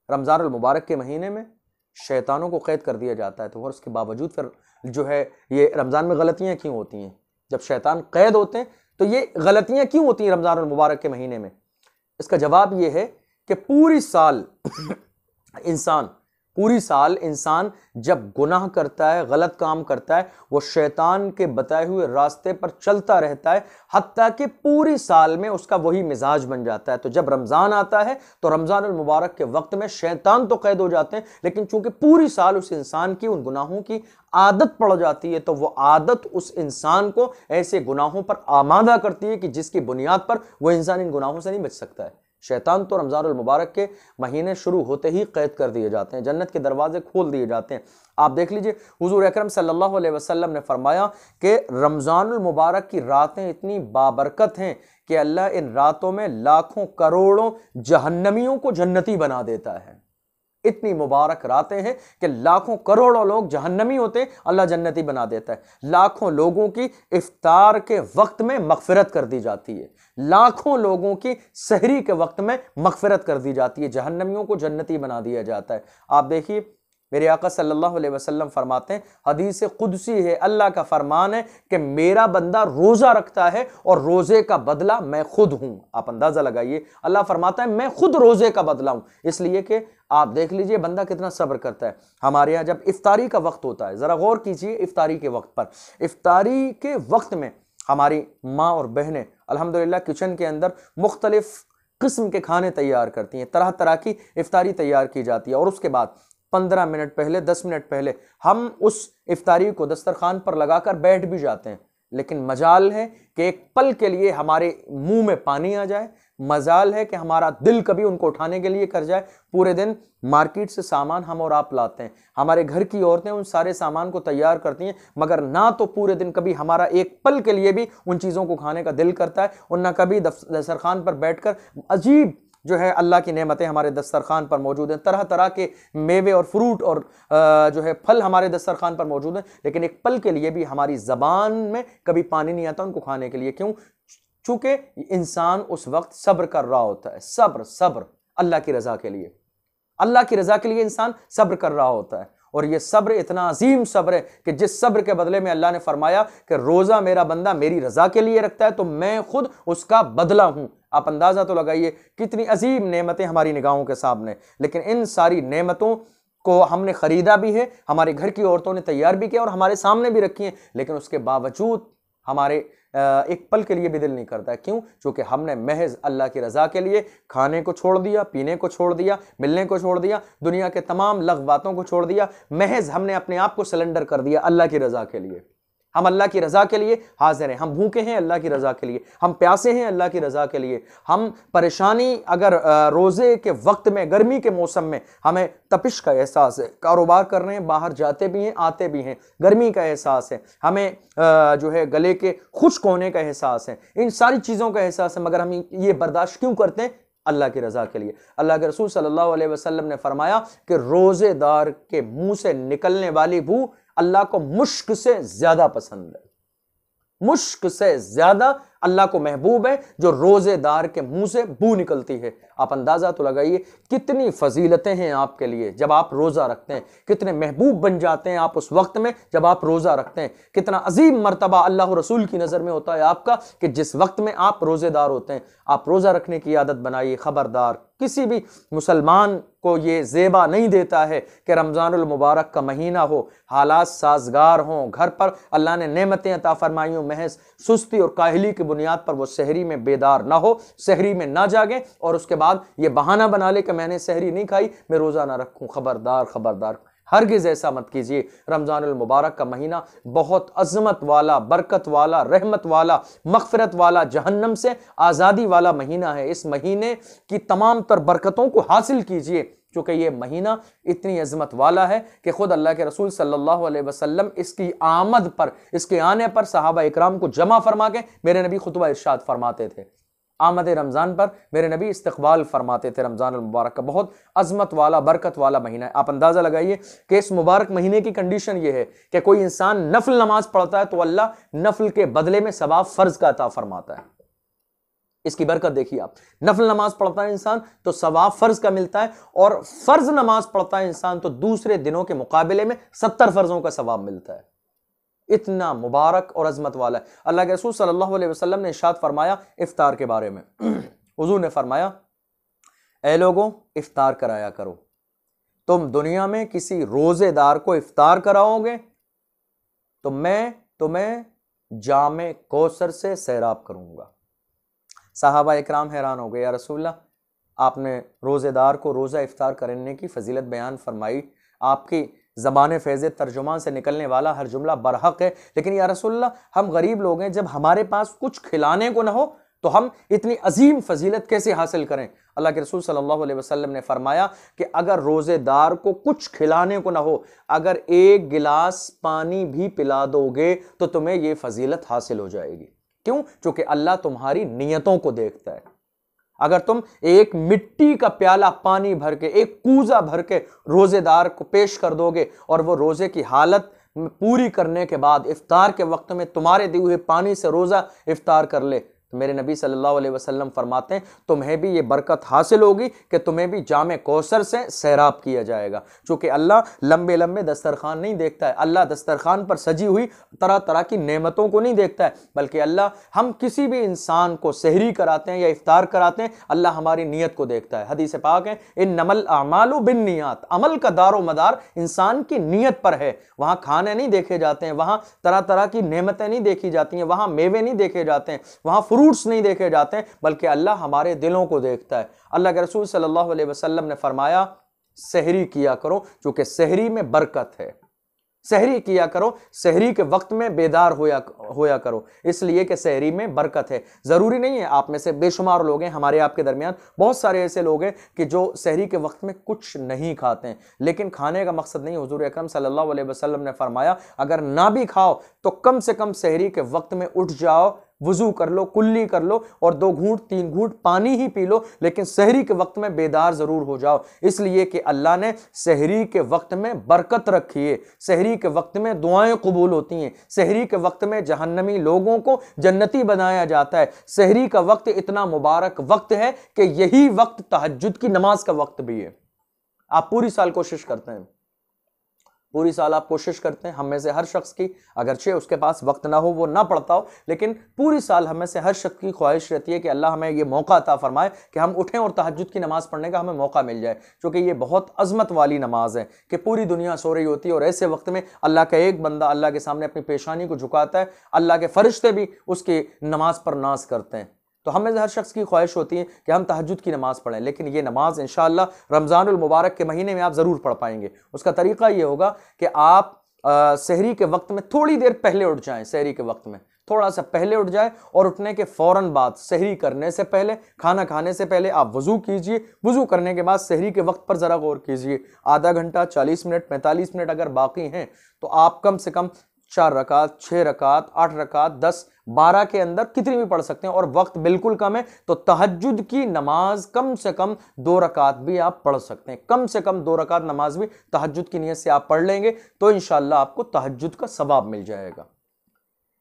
रमज़ान अल मुबारक के महीने में शैतानों को कैद कर दिया जाता है तो और उसके बावजूद फिर जो है ये रमज़ान में गलतियां क्यों होती हैं? जब शैतान कैद होते हैं तो ये गलतियां क्यों होती हैं रमज़ान अल मुबारक के महीने में? इसका जवाब ये है कि पूरी साल इंसान जब गुनाह करता है, गलत काम करता है, वो शैतान के बताए हुए रास्ते पर चलता रहता है, हत्ता कि पूरी साल में उसका वही मिजाज बन जाता है। तो जब रमज़ान आता है तो रमज़ान अल मुबारक के वक्त में शैतान तो कैद हो जाते हैं, लेकिन चूंकि पूरी साल उस इंसान की उन गुनाहों की आदत पड़ जाती है तो वो आदत उस इंसान को ऐसे गुनाहों पर आमादा करती है कि जिसकी बुनियाद पर वो इंसान इन गुनाहों से नहीं बच सकता है। शैतान तो रमज़ान अल मुबारक के महीने शुरू होते ही कैद कर दिए जाते हैं, जन्नत के दरवाजे खोल दिए जाते हैं। आप देख लीजिए, हुजूर अकरम सल्लल्लाहु अलैहि वसल्लम ने फरमाया कि रमज़ान अल मुबारक की रातें इतनी बाबरकत हैं कि अल्लाह इन रातों में लाखों करोड़ों जहन्नमियों को जन्नती बना देता है। इतनी मुबारक रातें हैं कि लाखों करोड़ों लोग जहन्नमी होते हैं, अल्लाह जन्नती बना देता है। लाखों लोगों की इफ्तार के वक्त में मगफिरत कर दी जाती है, लाखों लोगों की सहरी के वक्त में मगफिरत कर दी जाती है, जहन्नमियों को जन्नती बना दिया जाता है। आप देखिए, मेरे आका सल्लल्लाहु अलैहि वसल्लम फरमाते हैं, हदीस कुदसी है, अल्लाह का फरमान है कि मेरा बंदा रोजा रखता है और रोजे का बदला मैं खुद हूं। आप अंदाजा लगाइए, अल्लाह फरमाता है मैं खुद रोजे का बदला हूं। इसलिए कि आप देख लीजिए बंदा कितना सब्र करता है। हमारे यहाँ जब इफ्तारी का वक्त होता है, जरा गौर कीजिए, इफ्तारी के वक्त पर, इफ्तारी के वक्त में हमारी माँ और बहनें अल्हम्दुलिल्लाह किचन के अंदर मुख्तलिफ किस्म के खाने तैयार करती हैं, तरह तरह की इफ्तारी तैयार की जाती है और उसके बाद 15 मिनट पहले, 10 मिनट पहले हम उस इफ्तारी को दस्तरखान पर लगाकर बैठ भी जाते हैं। लेकिन मजाल है कि एक पल के लिए हमारे मुंह में पानी आ जाए, मजाल है कि हमारा दिल कभी उनको उठाने के लिए कर जाए। पूरे दिन मार्केट से सामान हम और आप लाते हैं, हमारे घर की औरतें उन सारे सामान को तैयार करती हैं, मगर ना तो पूरे दिन कभी हमारा एक पल के लिए भी उन चीज़ों को खाने का दिल करता है और ना कभी दस्तरखान पर बैठकर अजीब जो है अल्लाह की नेमतें हमारे दस्तरखान पर मौजूद हैं, तरह तरह के मेवे और फ्रूट और जो है फल हमारे दस्तरखान पर मौजूद हैं, लेकिन एक पल के लिए भी हमारी ज़बान में कभी पानी नहीं आता उनको खाने के लिए। क्यों? चूंकि इंसान उस वक्त सब्र कर रहा होता है, सब्र अल्लाह की रज़ा के लिए, अल्लाह की रज़ा के लिए इंसान सब्र कर रहा होता है। और ये सब्र इतना अजीम सब्र है कि जिस सब्र के बदले में अल्लाह ने फरमाया कि रोज़ा मेरा बंदा मेरी रज़ा के लिए रखता है तो मैं खुद उसका बदला हूं। आप अंदाज़ा तो लगाइए कितनी अजीम नेमतें हमारी निगाहों के सामने। लेकिन इन सारी नेमतों को हमने ख़रीदा भी है, हमारे घर की औरतों ने तैयार भी किया और हमारे सामने भी रखी हैं, लेकिन उसके बावजूद हमारे एक पल के लिए भी दिल नहीं करता है। क्यों? क्योंकि हमने महज अल्लाह की रज़ा के लिए खाने को छोड़ दिया, पीने को छोड़ दिया, मिलने को छोड़ दिया, दुनिया के तमाम लग बातों को छोड़ दिया, महज हमने अपने आप को सिलेंडर कर दिया अल्लाह की रज़ा के लिए। हम अल्लाह की रज़ा के लिए हाजिर हैं। हम भूखे हैं अल्लाह की रज़ा के लिए, हम प्यासे हैं अल्लाह की रज़ा के लिए। हम परेशानी अगर रोज़े के वक्त में, गर्मी के मौसम में हमें तपिश का एहसास है, कारोबार कर रहे हैं, बाहर जाते भी हैं आते भी हैं, गर्मी का एहसास है, हमें जो है गले के खुश्क होने का एहसास है, इन सारी चीज़ों का एहसास है, मगर हम ये बर्दाश्त क्यों करते हैं? अल्लाह की रज़ा के लिए। अल्लाह के रसूल सल्लल्लाहु अलैहि वसल्लम ने फरमाया कि रोज़ेदार के मुंह से निकलने वाली बू अल्लाह को मुश्क से ज्यादा पसंद है। मुश्क से ज्यादा अल्लाह को महबूब है जो रोजेदार के मुंह से बू निकलती है। आप अंदाजा तो लगाइए कितनी फजीलतें हैं आपके लिए जब आप रोजा रखते हैं, कितने महबूब बन जाते हैं आप उस वक्त में जब आप रोजा रखते हैं, कितना अजीम मर्तबा अल्लाह रसूल की नजर में होता है आपका कि जिस वक्त में आप रोजेदार होते हैं। आप रोजा रखने की आदत बनाइए। खबरदार किसी भी मुसलमान को ये ज़ेबा नहीं देता है कि रमज़ानुल मुबारक का महीना हो, हालात साजगार हों, घर पर अल्लाह ने नेमतें अता फरमाई हों, महज सुस्ती और काहली की बुनियाद पर वो सहरी में बेदार ना हो, सहरी में ना जागे और उसके बाद ये बहाना बना ले कि मैंने सहरी नहीं खाई, मैं रोज़ा ना रखूं। खबरदार खबरदार, हरगिज़ ऐसा मत कीजिए। रमज़ानुल मुबारक का महीना बहुत अज़मत वाला, बरकत वाला, रहमत वाला, मग़फ़िरत वाला, जहन्नम से आज़ादी वाला महीना है। इस महीने की तमाम तर बरकतों को हासिल कीजिए, क्योंकि ये महीना इतनी अज़मत वाला है कि खुद अल्लाह के रसूल सल्लल्लाहु अलैहि वसल्लम इसकी आमद पर, इसके आने पर सहाबा इकराम को जमा फरमा के मेरे नबी खुतबा इरशाद फरमाते थे। आमद रमज़ान पर मेरे नबी इस्तक़बाल फरमाते थे। रमज़ान मुबारक का बहुत अज़मत वाला, बरकत वाला महीना है। आप अंदाज़ा लगाइए कि इस मुबारक महीने की कंडीशन ये है कि कोई इंसान नफल नमाज पढ़ता है तो अल्लाह नफल के बदले में सवाब फ़र्ज का अता फरमाता है। इसकी बरकत देखिए आप, नफल नमाज पढ़ता है इंसान तो सवाब फ़र्ज का मिलता है, और फ़र्ज नमाज पढ़ता है इंसान तो दूसरे दिनों के मुकाबले में 70 फ़र्जों का सवाब मिलता है। इतना मुबारक और अज़मत वाला है। अल्लाह के रसूल सल्लल्लाहु अलैहि वसल्लम ने इरशाद फरमाया इफ्तार के बारे में। हुज़ूर ने फरमाया, ऐ लोगों, इफ्तार कराया करो। तुम दुनिया में किसी रोज़ेदार को इफ्तार कराओगे तो मैं तुम्हें जामे कौसर से सैराब करूंगा। साहबा इकराम हैरान हो गए, या रसूलल्लाह, आपने रोज़ेदार को रोज़ा इफ्तार करने की फजीलत बयान फरमाई, आपकी ज़बान फैज़ तर्जुमान से निकलने वाला हर जुमला बरहक है, लेकिन या रसूलल्लाह, हम गरीब लोग हैं, जब हमारे पास कुछ खिलाने को ना हो तो हम इतनी अजीम फजीलत कैसे हासिल करें? अल्लाह के रसूल सल्लल्लाहु अलैहि वसल्लम ने फरमाया कि अगर रोज़ेदार को कुछ खिलाने को ना हो, अगर एक गिलास पानी भी पिला दोगे तो तुम्हें ये फजीलत हासिल हो जाएगी। क्यों? क्योंकि अल्लाह तुम्हारी नियतों को देखता है। अगर तुम एक मिट्टी का प्याला पानी भर के, एक कूजा भर के रोजेदार को पेश कर दोगे और वो रोजे की हालत पूरी करने के बाद इफ्तार के वक्त में तुम्हारे दिए हुए पानी से रोजा इफ्तार कर ले, तो मेरे नबी सल्लल्लाहु अलैहि वसल्लम फरमाते हैं तुम्हें भी ये बरकत हासिल होगी कि तुम्हें भी जामे कौसर से सैराब किया जाएगा। चूँकि अल्लाह लंबे लंबे दस्तरखान नहीं देखता है, अल्लाह दस्तरखान पर सजी हुई तरह तरह की नेमतों को नहीं देखता है, बल्कि अल्लाह हम किसी भी इंसान को सहरी कराते हैं या इफ्तार कराते हैं, अल्लाह हमारी नीयत को देखता है। हदीस पाक है, इन्नमल अमालु बिन्नियात, अमल का दारो मदार इंसान की नीयत पर है। वहाँ खाने नहीं देखे जाते हैं, वहाँ तरह तरह की नेमतें नहीं देखी जाती हैं, वहाँ मेवे नहीं देखे जाते हैं, वहाँ फ्रूट्स नहीं देखे जाते हैं, बल्कि अल्लाह हमारे दिलों को देखता है। अल्लाह के रसूल सल्लल्लाहु अलैहि वसल्लम ने फरमाया सहरी किया करो, क्योंकि सहरी में बरकत है। सहरी किया करो, सहरी के वक्त में बेदार होया करो, इसलिए कि सहरी में बरकत है। ज़रूरी नहीं है, आप में से बेशुमार लोग हैं, हमारे आपके दरमियान बहुत सारे ऐसे लोग हैं कि जो सहरी के वक्त में कुछ नहीं खाते हैं, लेकिन खाने का मकसद नहीं। हुज़ूर अकरम सल्लल्लाहु अलैहि वसल्लम ने फरमाया अगर ना भी खाओ तो कम से कम सहरी के वक्त में उठ जाओ, वुजू कर लो, कुल्ली कर लो और 2 घूंट 3 घूंट पानी ही पी लो, लेकिन सहरी के वक्त में बेदार जरूर हो जाओ, इसलिए कि अल्लाह ने सहरी के वक्त में बरकत रखी है। सहरी के वक्त में दुआएं कबूल होती हैं, सहरी के वक्त में जहन्नमी लोगों को जन्नती बनाया जाता है। सहरी का वक्त इतना मुबारक वक्त है कि यही वक्त तहज्जुद की नमाज का वक्त भी है। आप पूरी साल कोशिश करते हैं, पूरी साल आप कोशिश करते हैं, हम में से हर शख्स की, अगरचे उसके पास वक्त ना हो, वो ना पढ़ता हो, लेकिन पूरी साल हम में से हर शख्स की ख्वाहिश रहती है कि अल्लाह हमें ये मौका अता फरमाए कि हम उठें और तहज्जुद की नमाज़ पढ़ने का हमें मौका मिल जाए, क्योंकि ये बहुत अजमत वाली नमाज है कि पूरी दुनिया सो रही होती है और ऐसे वक्त में अल्लाह का एक बंदा अल्लाह के सामने अपनी पेशानी को झुकाता है, अल्लाह के फरिश्ते भी उसकी नमाज पर नाज करते हैं। तो हमें हर शख्स की ख्वाहिश होती है कि हम तहज्जुद की नमाज़ पढ़ें, लेकिन ये नमाज इंशाअल्लाह रमज़ानुल मुबारक के महीने में आप ज़रूर पढ़ पाएंगे। उसका तरीक़ा ये होगा कि आप सहरी के वक्त में थोड़ी देर पहले उठ जाएं, सहरी के वक्त में थोड़ा सा पहले उठ जाए और उठने के फौरन बाद सहरी करने से पहले, खाना खाने से पहले आप वजू कीजिए। वजू करने के बाद सहरी के वक्त पर जरा गौर कीजिए, आधा घंटा, 40 मिनट, 45 मिनट अगर बाकी हैं तो आप कम से कम 4 रकात, 6 रकात, 8 रकात, 10, 12 के अंदर कितनी भी पढ़ सकते हैं। और वक्त बिल्कुल कम है तो तहज्जुद की नमाज कम से कम 2 रकात भी आप पढ़ सकते हैं। कम से कम 2 रकात नमाज भी तहज्जुद की नीयत से आप पढ़ लेंगे तो इंशाअल्लाह आपको तहज्जुद का सवाब मिल जाएगा।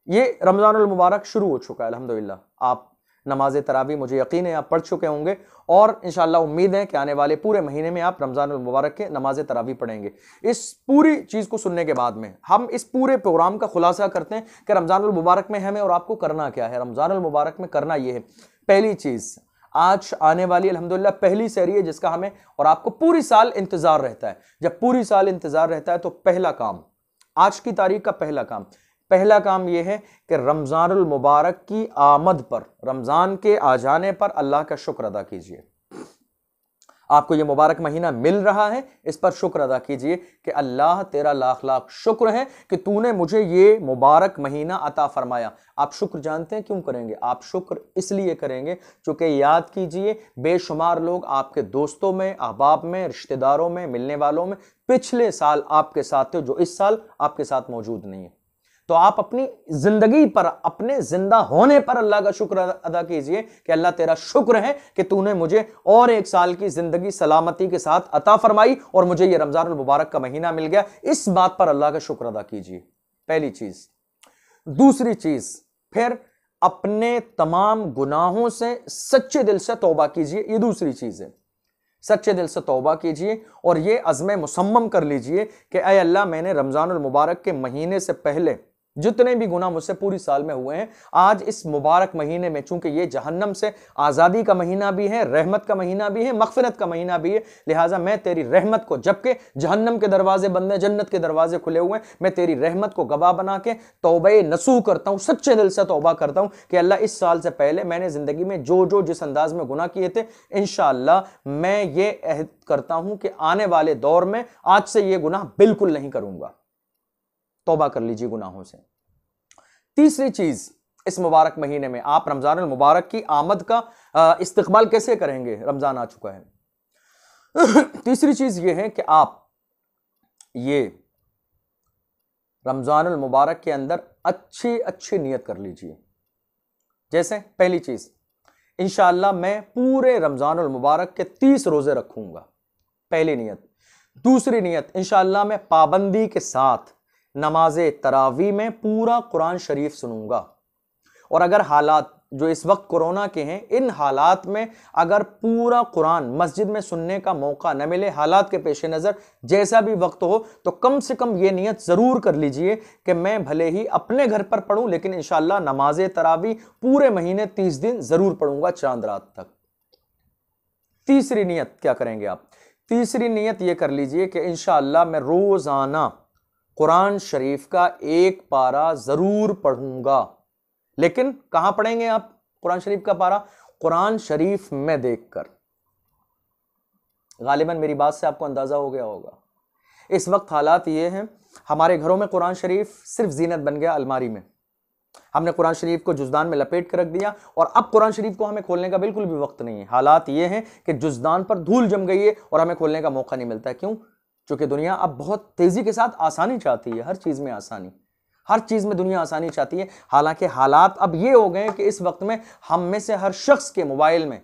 ये रमज़ानुल मुबारक शुरू हो चुका है अल्हम्दुलिल्लाह। आप नमाज तरावी मुझे यकीन है आप पढ़ चुके होंगे और इंशाअल्लाह उम्मीद है कि आने वाले पूरे महीने में आप रमज़ानुल मुबारक के नमाज तरावी पढ़ेंगे। इस पूरी चीज़ को सुनने के बाद में हम इस पूरे प्रोग्राम का खुलासा करते हैं कि रमज़ानुल मुबारक में हमें और आपको करना क्या है। रमज़ानुल मुबारक में करना यह है, पहली चीज़, आज आने वाली अल्हम्दुलिल्लाह पहली सहरी है जिसका हमें और आपको पूरी साल इंतज़ार रहता है। जब पूरी साल इंतज़ार रहता है तो पहला काम, आज की तारीख का पहला काम यह है कि रमज़ानुल मुबारक की आमद पर, रमज़ान के आ जाने पर अल्लाह का शुक्र अदा कीजिए। आपको यह मुबारक महीना मिल रहा है, इस पर शुक्र अदा कीजिए कि अल्लाह तेरा लाख लाख शुक्र है कि तूने मुझे ये मुबारक महीना अता फरमाया। आप शुक्र जानते हैं क्यों करेंगे? आप शुक्र इसलिए करेंगे क्योंकि याद कीजिए बेशुमार लोग आपके दोस्तों में, अहबाब में, रिश्तेदारों में, मिलने वालों में पिछले साल आपके साथ थे जो इस साल आपके साथ मौजूद नहीं है। तो आप अपनी जिंदगी पर, अपने जिंदा होने पर अल्लाह का शुक्र अदा कीजिए कि अल्लाह तेरा शुक्र है कि तूने मुझे और 1 साल की जिंदगी सलामती के साथ अता फरमाई और मुझे यह रमज़ानुल मुबारक का महीना मिल गया। इस बात पर अल्लाह का शुक्र अदा कीजिए, पहली चीज। दूसरी चीज, फिर अपने तमाम गुनाहों से सच्चे दिल से तौबा कीजिए। ये दूसरी चीज है, सच्चे दिल से तौबा कीजिए और ये अज़्म मुसम्मम कर लीजिए कि ऐ अल्लाह, मैंने रमज़ानुल मुबारक के महीने से पहले जितने भी गुनाह मुझसे पूरी साल में हुए हैं, आज इस मुबारक महीने में, चूंकि ये जहन्नम से आज़ादी का महीना भी है, रहमत का महीना भी है, मग़फ़िरत का महीना भी है, लिहाजा मैं तेरी रहमत को, जबकि जहन्नम के दरवाजे बंद हैं, जन्नत के दरवाजे खुले हुए हैं, मैं तेरी रहमत को गवाह बना के तौबे नसूह करता हूँ, सच्चे दिल से तौबा करता हूँ कि अल्लाह इस साल से पहले मैंने ज़िंदगी में जो जिस अंदाज में गुनाह किए थे, इंशाअल्लाह मैं ये अहद करता हूँ कि आने वाले दौर में आज से ये गुनाह बिल्कुल नहीं करूँगा। तौबा कर लीजिए गुनाहों से। तीसरी चीज, इस मुबारक महीने में आप रमज़ानुल मुबारक की आमद का इस्तकबाल कैसे करेंगे? रमजान आ चुका है। तीसरी चीज ये है कि आप ये रमज़ानुल मुबारक के अंदर अच्छी नीयत कर लीजिए। जैसे पहली चीज, इंशाअल्लाह मैं पूरे रमज़ानुल मुबारक के 30 रोजे रखूंगा, पहली नीयत। दूसरी नीयत, इंशाअल्लाह मैं पाबंदी के साथ नमाज तरावी में पूरा कुरान शरीफ सुनूंगा। और अगर हालात जो इस वक्त कोरोना के हैं, इन हालात में अगर पूरा कुरान मस्जिद में सुनने का मौका न मिले, हालात के पेश नज़र जैसा भी वक्त हो, तो कम से कम ये नियत ज़रूर कर लीजिए कि मैं भले ही अपने घर पर पढ़ूं लेकिन इंशाअल्लाह नमाज तरावी पूरे महीने 30 दिन ज़रूर पढ़ूंगा, चांद रात तक। तीसरी नियत क्या करेंगे आप? तीसरी नियत यह कर लीजिए कि इंशाअल्लाह मैं रोज़ाना कुरान शरीफ का 1 पारा जरूर पढ़ूंगा। लेकिन कहां पढ़ेंगे आप कुरान शरीफ का पारा? कुरान शरीफ में देखकर। गालिबन मेरी बात से आपको अंदाजा हो गया होगा, इस वक्त हालात ये हैं, हमारे घरों में कुरान शरीफ सिर्फ जीनत बन गया अलमारी में। हमने कुरान शरीफ को जुज़दान में लपेट कर रख दिया और अब कुरान शरीफ को हमें खोलने का बिल्कुल भी वक्त नहीं है। हालात ये हैं कि जुज़दान पर धूल जम गई है और हमें खोलने का मौका नहीं मिलता है। क्यों? क्योंकि दुनिया अब बहुत तेजी के साथ आसानी चाहती है, हर चीज में आसानी, हर चीज में दुनिया आसानी चाहती है। हालांकि हालात अब ये हो गए हैं कि इस वक्त में हम में से हर शख्स के मोबाइल में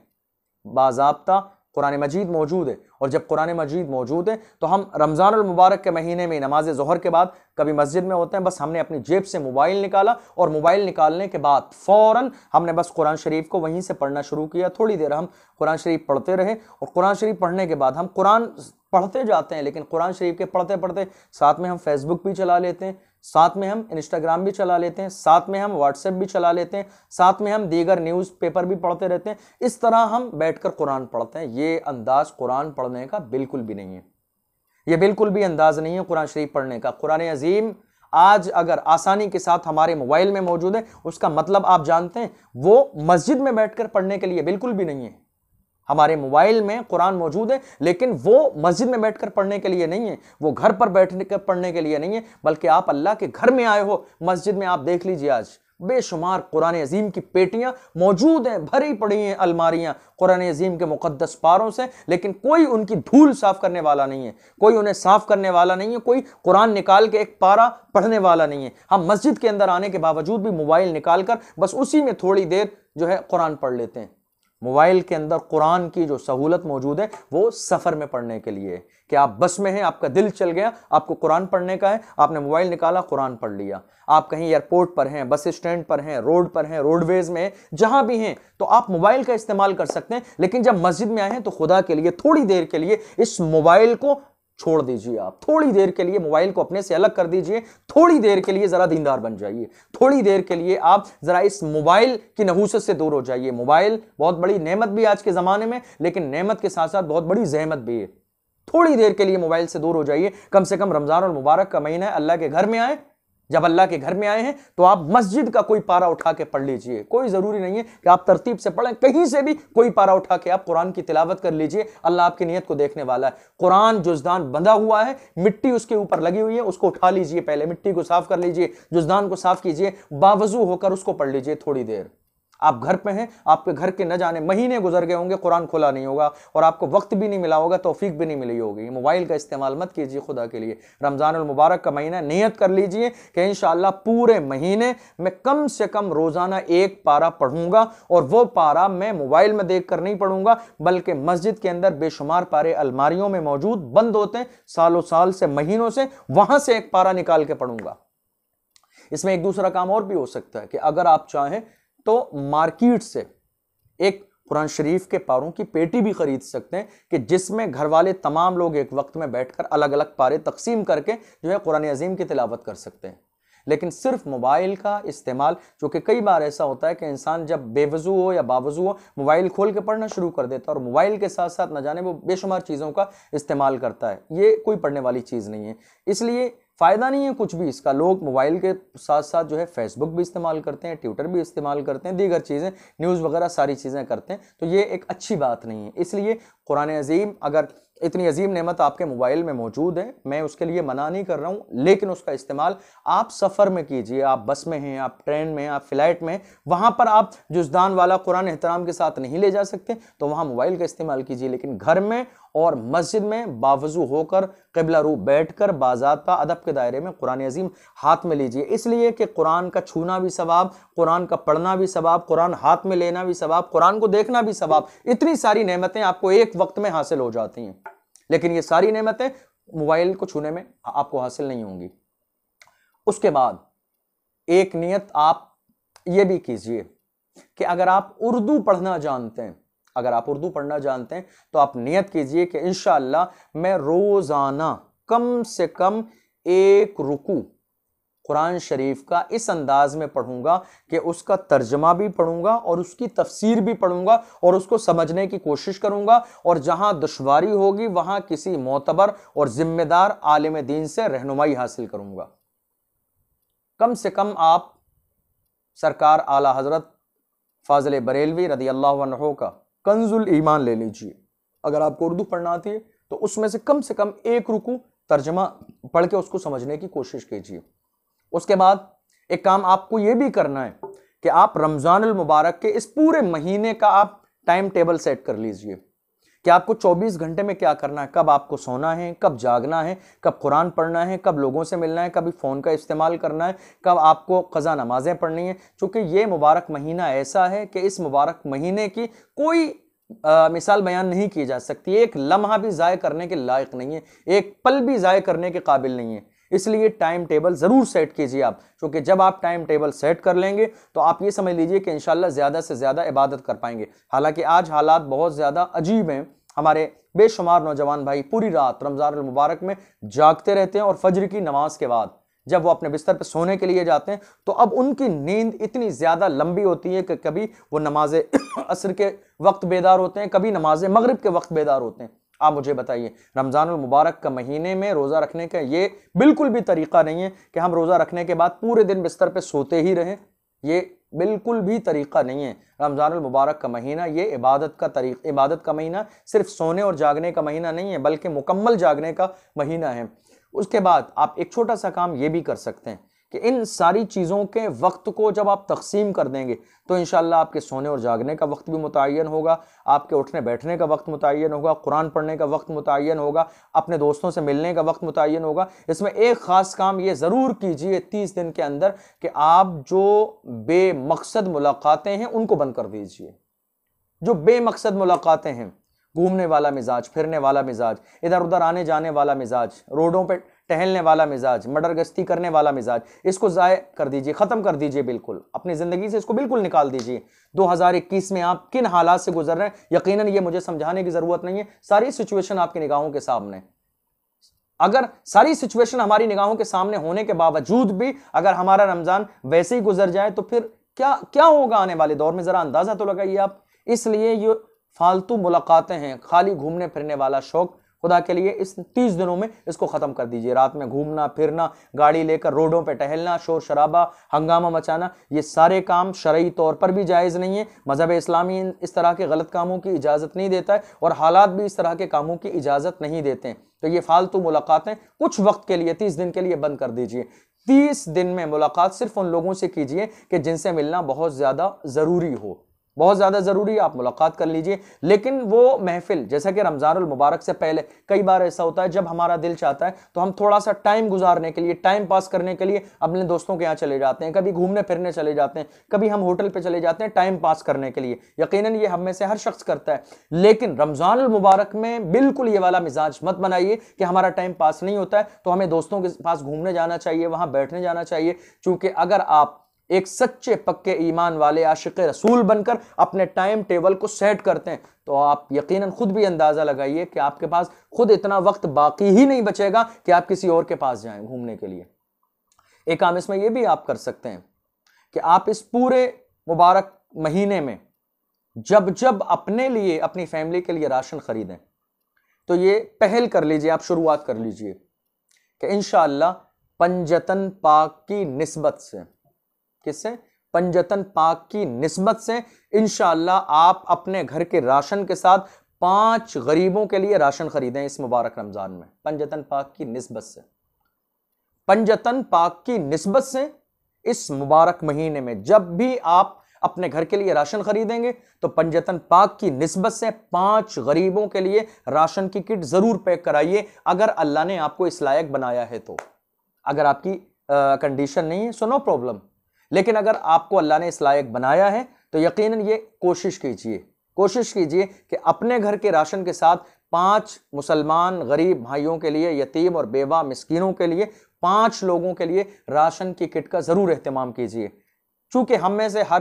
बाज़ाब्ता कुरान मजीद मौजूद है और जब कुरान मजीद मौजूद है तो हम रमज़ानुल मुबारक के महीने में नमाज ज़ोहर के बाद कभी मस्जिद में होते हैं, बस हमने अपनी जेब से मोबाइल निकाला और मोबाइल निकालने के बाद फ़ौरन हमने बस कुरान शरीफ को वहीं से पढ़ना शुरू किया। थोड़ी देर हम कुरान शरीफ पढ़ते रहे और कुरान शरीफ पढ़ने के बाद हम कुरान पढ़ते जाते हैं, लेकिन कुरान शरीफ के पढ़ते पढ़ते साथ में हम फेसबुक भी चला लेते हैं, साथ में हम इंस्टाग्राम भी चला लेते हैं, साथ में हम व्हाट्सएप भी चला लेते हैं, साथ में हम दीगर न्यूज़पेपर भी पढ़ते रहते हैं। इस तरह हम बैठकर कुरान पढ़ते हैं। ये अंदाज कुरान पढ़ने का बिल्कुल भी नहीं है, ये बिल्कुल भी अंदाज नहीं है कुरान शरीफ पढ़ने का। कुरान अजीम आज अगर आसानी के साथ हमारे मोबाइल में मौजूद है, उसका मतलब आप जानते हैं वो मस्जिद में बैठकर पढ़ने के लिए बिल्कुल भी नहीं है। हमारे मोबाइल में कुरान मौजूद है, लेकिन वो मस्जिद में बैठकर पढ़ने के लिए नहीं है, वो घर पर बैठने कर पढ़ने के लिए नहीं है, बल्कि आप अल्लाह के घर में आए हो। मस्जिद में आप देख लीजिए, आज बेशुमार कुरान अजीम की पेटियां मौजूद हैं, भरी पड़ी हैं अलमारियां कुरान अजीम के मुकद्दस पारों से, लेकिन कोई उनकी धूल साफ करने वाला नहीं है, कोई उन्हें साफ करने वाला नहीं है, कोई कुरान निकाल के एक पारा पढ़ने वाला नहीं है। हम मस्जिद के अंदर आने के बावजूद भी मोबाइल निकालकर बस उसी में थोड़ी देर जो है कुरान पढ़ लेते हैं। मोबाइल के अंदर कुरान की जो सहूलत मौजूद है वो सफर में पढ़ने के लिए है कि आप बस में हैं, आपका दिल चल गया, आपको कुरान पढ़ने का है, आपने मोबाइल निकाला, कुरान पढ़ लिया। आप कहीं एयरपोर्ट पर हैं, बस स्टैंड पर हैं, रोड पर हैं, रोडवेज में हैं, जहां भी हैं, तो आप मोबाइल का इस्तेमाल कर सकते हैं। लेकिन जब मस्जिद में आए हैं तो खुदा के लिए थोड़ी देर के लिए इस मोबाइल को छोड़ दीजिए। आप थोड़ी देर के लिए मोबाइल को अपने से अलग कर दीजिए, थोड़ी देर के लिए जरा दीनदार बन जाइए, थोड़ी देर के लिए आप जरा इस मोबाइल की नहूसत से दूर हो जाइए। मोबाइल बहुत बड़ी नेमत भी आज के जमाने में, लेकिन नेमत के साथ साथ बहुत बड़ी जहमत भी है। थोड़ी देर के लिए मोबाइल से दूर हो जाइए। कम से कम रमजान और मुबारक का महीना है, अल्लाह के घर में आए। जब अल्लाह के घर में आए हैं तो आप मस्जिद का कोई पारा उठा के पढ़ लीजिए। कोई जरूरी नहीं है कि आप तरतीब से पढ़ें, कहीं से भी कोई पारा उठा के आप कुरान की तिलावत कर लीजिए। अल्लाह आपकी नीयत को देखने वाला है। कुरान जुज़दान बंधा हुआ है, मिट्टी उसके ऊपर लगी हुई है, उसको उठा लीजिए, पहले मिट्टी को साफ कर लीजिए, जुज़दान को साफ कीजिए, बावजू होकर उसको पढ़ लीजिए थोड़ी देर। आप घर पे हैं, आपके घर के न जाने महीने गुजर गए होंगे, कुरान खुला नहीं होगा और आपको वक्त भी नहीं मिला होगा, तौफीक भी नहीं मिली होगी। मोबाइल का इस्तेमाल मत कीजिए खुदा के लिए। रमजान अल मुबारक का महीना, नियत कर लीजिए कि इंशाअल्लाह पूरे महीने में कम से कम रोजाना एक पारा पढ़ूंगा, और वो पारा मैं मोबाइल में देखकर नहीं पढ़ूंगा, बल्कि मस्जिद के अंदर बेशुमार पारे अलमारियों में मौजूद बंद होते हैं सालों साल से, महीनों से, वहां से एक पारा निकाल के पढ़ूंगा। इसमें एक दूसरा काम और भी हो सकता है कि अगर आप चाहें तो मार्केट से एक कुरान शरीफ के पारों की पेटी भी खरीद सकते हैं कि जिसमें घर वाले तमाम लोग एक वक्त में बैठकर अलग अलग पारे तकसीम करके जो है कुरान अजीम की तिलावत कर सकते हैं। लेकिन सिर्फ मोबाइल का इस्तेमाल, जो कि कई बार ऐसा होता है कि इंसान जब बेवजू हो या बावजू हो मोबाइल खोल के पढ़ना शुरू कर देता है और मोबाइल के साथ साथ न जाने वो बेशुमार चीज़ों का इस्तेमाल करता है। ये कोई पढ़ने वाली चीज़ नहीं है, इसलिए फ़ायदा नहीं है कुछ भी इसका। लोग मोबाइल के साथ साथ जो है फेसबुक भी इस्तेमाल करते हैं, ट्विटर भी इस्तेमाल करते हैं, दीगर चीज़ें, न्यूज़ वगैरह सारी चीज़ें करते हैं, तो ये एक अच्छी बात नहीं है। इसलिए कुरान अजीम, अगर इतनी अजीम नेमत आपके मोबाइल में मौजूद है, मैं उसके लिए मना नहीं कर रहा हूँ, लेकिन उसका इस्तेमाल आप सफ़र में कीजिए। आप बस में हैं, आप ट्रेन में हैं, आप फ्लाइट में, वहाँ पर आप जुज़दान वाला कुरान एहतराम के साथ नहीं ले जा सकते, तो वहाँ मोबाइल का इस्तेमाल कीजिए। लेकिन घर में और मस्जिद में बावजू होकर क़िबला रू बैठकर बाज़ाब्ता अदब के दायरे में कुरान अजीम हाथ में लीजिए, इसलिए कि कुरान का छूना भी सवाब, कुरान का पढ़ना भी सवाब, कुरान हाथ में लेना भी सवाब, कुरान को देखना भी सवाब। इतनी सारी नेमतें आपको एक वक्त में हासिल हो जाती हैं, लेकिन ये सारी नेमतें मोबाइल को छूने में आपको हासिल नहीं होंगी। उसके बाद एक नियत आप ये भी कीजिए कि अगर आप उर्दू पढ़ना जानते हैं, अगर आप उर्दू पढ़ना जानते हैं तो आप नियत कीजिए कि इंशाअल्लाह मैं रोज़ाना कम से कम एक रुकू कुरान शरीफ का इस अंदाज में पढ़ूंगा कि उसका तर्जमा भी पढ़ूंगा और उसकी तफसीर भी पढ़ूंगा और उसको समझने की कोशिश करूंगा, और जहां दुश्वारी होगी वहां किसी मोतबर और जिम्मेदार आलिम दीन से रहनुमाई हासिल करूंगा। कम से कम आप सरकार आला हजरत फाजिल बरेलवी रदी अल्लाह अन्हु का कंजुल ईमान ले लीजिए। अगर आपको उर्दू पढ़ना आती है तो उसमें से कम एक रुकू तर्जमा पढ़ के उसको समझने की कोशिश कीजिए। उसके बाद एक काम आपको यह भी करना है कि आप रमजान अल मुबारक के इस पूरे महीने का आप टाइम टेबल सेट कर लीजिए कि आपको 24 घंटे में क्या करना है, कब आपको सोना है, कब जागना है, कब कुरान पढ़ना है, कब लोगों से मिलना है, कभी फ़ोन का इस्तेमाल करना है, कब आपको क़ज़ा नमाज़ें पढ़नी है। चूँकि ये मुबारक महीना ऐसा है कि इस मुबारक महीने की कोई मिसाल बयान नहीं की जा सकती। एक लम्हा भी ज़ाय करने के लायक नहीं है, एक पल भी ज़ाय करने के काबिल नहीं है। इसलिए टाइम टेबल ज़रूर सेट कीजिए आप, क्योंकि जब आप टाइम टेबल सेट कर लेंगे तो आप ये समझ लीजिए कि इंशाल्लाह ज़्यादा से ज़्यादा इबादत कर पाएंगे। हालांकि आज हालात बहुत ज़्यादा अजीब हैं। हमारे बेशुमार नौजवान भाई पूरी रात रमज़ान अल मुबारक में जागते रहते हैं और फजर की नमाज के बाद जब वो अपने बिस्तर पर सोने के लिए जाते हैं तो अब उनकी नींद इतनी ज़्यादा लंबी होती है कि कभी वो नमाज असर के वक्त बेदार होते हैं, कभी नमाज मगरिब के वक्त बेदार होते हैं। आप मुझे बताइए, रमज़ान अल मुबारक का महीने में रोज़ा रखने का ये बिल्कुल भी तरीक़ा नहीं है कि हम रोज़ा रखने के बाद पूरे दिन बिस्तर पे सोते ही रहें। ये बिल्कुल भी तरीका नहीं है। रमज़ानुल मुबारक का महीना ये इबादत का महीना, सिर्फ सोने और जागने का महीना नहीं है, बल्कि मुकम्मल जागने का महीना है। उसके बाद आप एक छोटा सा काम ये भी कर सकते हैं कि इन सारी चीज़ों के वक्त को जब आप तकसीम कर देंगे तो इंशाअल्लाह आपके सोने और जागने का वक्त भी मुतय्यन होगा, आपके उठने बैठने का वक्त मुतय्यन होगा, कुरान पढ़ने का वक्त मुतय्यन होगा, अपने दोस्तों से मिलने का वक्त मुतय्यन होगा। इसमें एक ख़ास काम ये ज़रूर कीजिए 30 दिन के अंदर कि आप जो बेमकसद मुलाकातें हैं उनको बंद कर दीजिए। जो बेमकसद मुलाकातें हैं, घूमने वाला मिजाज, फिरने वाला मिजाज, इधर उधर आने जाने वाला मिजाज, रोडों पे टहलने वाला मिजाज, मर्डर गश्ती करने वाला मिजाज, इसको ज़ाय कर दीजिए, ख़त्म कर दीजिए, बिल्कुल अपनी ज़िंदगी से इसको बिल्कुल निकाल दीजिए। 2021 में आप किन हालात से गुजर रहे हैं, यकीनन ये मुझे समझाने की ज़रूरत नहीं है, सारी सिचुएशन आपकी निगाहों के सामने। अगर सारी सिचुएशन हमारी निगाहों के सामने होने के बावजूद भी अगर हमारा रमज़ान वैसे ही गुजर जाए तो फिर क्या क्या होगा आने वाले दौर में, ज़रा अंदाज़ा तो लगाइए आप। इसलिए ये फालतू मुलाकातें हैं, खाली घूमने फिरने वाला शौक, खुदा के लिए इस 30 दिनों में इसको ख़त्म कर दीजिए। रात में घूमना फिरना, गाड़ी लेकर रोडों पे टहलना, शोर शराबा, हंगामा मचाना, ये सारे काम शरई तौर पर भी जायज़ नहीं है। मज़हब इस्लामी इस तरह के गलत कामों की इजाज़त नहीं देता है और हालात भी इस तरह के कामों की इजाज़त नहीं देते हैं। तो ये फालतू मुलाकातें कुछ वक्त के लिए 30 दिन के लिए बंद कर दीजिए। 30 दिन में मुलाकात सिर्फ उन लोगों से कीजिए कि जिनसे मिलना बहुत ज़्यादा ज़रूरी हो, बहुत ज़्यादा ज़रूरी है, आप मुलाकात कर लीजिए। लेकिन वो महफिल, जैसा कि रमज़ानुल मुबारक से पहले कई बार ऐसा होता है जब हमारा दिल चाहता है तो हम थोड़ा सा टाइम गुजारने के लिए, टाइम पास करने के लिए अपने दोस्तों के यहाँ चले जाते हैं, कभी घूमने फिरने चले जाते हैं, कभी हम होटल पे चले जाते हैं टाइम पास करने के लिए। यकीनन ये हम में से हर शख्स करता है, लेकिन रमज़ानुल मुबारक में बिल्कुल ये वाला मिजाज मत बनाइए कि हमारा टाइम पास नहीं होता है तो हमें दोस्तों के पास घूमने जाना चाहिए, वहाँ बैठने जाना चाहिए। चूँकि अगर आप एक सच्चे पक्के ईमान वाले आशिक रसूल बनकर अपने टाइम टेबल को सेट करते हैं तो आप यकीनन खुद भी अंदाजा लगाइए कि आपके पास खुद इतना वक्त बाकी ही नहीं बचेगा कि आप किसी और के पास जाएं घूमने के लिए। एक काम इसमें यह भी आप कर सकते हैं कि आप इस पूरे मुबारक महीने में जब जब अपने लिए, अपनी फैमिली के लिए राशन खरीदें तो ये पहल कर लीजिए, आप शुरुआत कर लीजिए कि इंशाअल्लाह पंजतन पाक की निस्बत से, किससे? पंजतन पाक की निस्बत से इंशाअल्लाह आप अपने घर के राशन के साथ 5 गरीबों के लिए राशन खरीदें इस मुबारक रमजान में। पंजतन पाक की निस्बत से, पंजतन पाक की निस्बत से इस मुबारक महीने में जब भी आप अपने घर के लिए राशन खरीदेंगे तो पंजतन पाक की निस्बत से 5 गरीबों के लिए राशन की किट जरूर पैक कराइए, अगर अल्लाह ने आपको इस लायक बनाया है तो। अगर आपकी कंडीशन नहीं है सो नो प्रॉब्लम, लेकिन अगर आपको अल्लाह ने इस लायक बनाया है तो यकीनन ये कोशिश कीजिए कि अपने घर के राशन के साथ 5 मुसलमान गरीब भाइयों के लिए, यतीम और बेवा मिस्कीनों के लिए, 5 लोगों के लिए राशन की किट का जरूर एहतमाम कीजिए। चूंकि हम में से हर